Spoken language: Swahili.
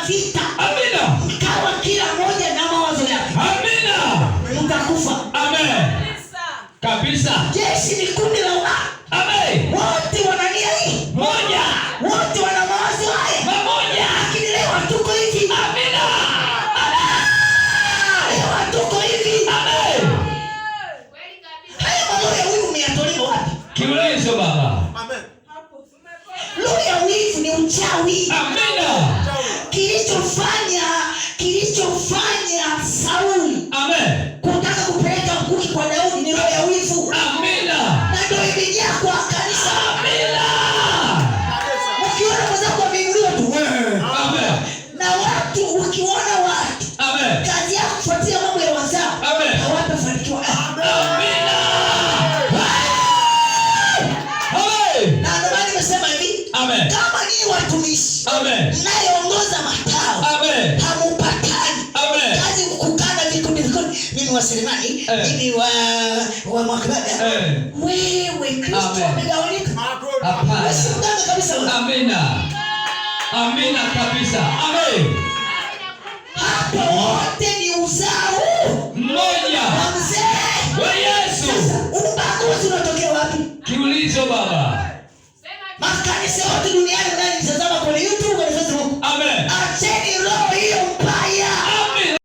vita. Amina. Mkawa kila mmoja na mawazo yake. Amina. Mtakufa. Amen. Kabisa. Jeshi ni kundi la watu. Amen. Wote wana nia hii Moja. wote wana mawazo haya Mamoja. lakini leo hatuko hivi. Amina. Leo hatuko hivi. Amen. Haya mambo ya wivu umeyatolewa wapi? Kiulizo baba. Amen. Roho ya wivu ni uchawi. Amina. Kilichofanya Sauli Amen. kutaka kupeleka mkuki kwa Daudi ni roho ya wivu. Amina. Na ndio imejaa kwa kanisa. Amina. Ukiona mwenzako ameinuliwa tu Amen. na watu, ukiona watu Amen. kazi yako kufuatia mambo ya wazao Amen. hawatafanikiwa. Amina. Amen. Na ndio maana nimesema hivi. Amen. Kama ni watumishi Amen. mnayeongoza matao Amen. hamupatani. Amen. Kazi kukana vikundi. Mimi wa Selemani, mimi wa Mwakibada. Wewe Kristo amegawanyika. Hapana. Usimdanga kabisa wewe. Amina. Amina kabisa. Amen. Hapo wote ni uzao Mmoja. wa mzee Wa Yesu. Sasa ubaguzi unatokea wapi? Kiulizo baba. Makanisa yote duniani mnanitazama kwenye YouTube, kwenye Facebook. Amen. Acheni roho hiyo mbaya.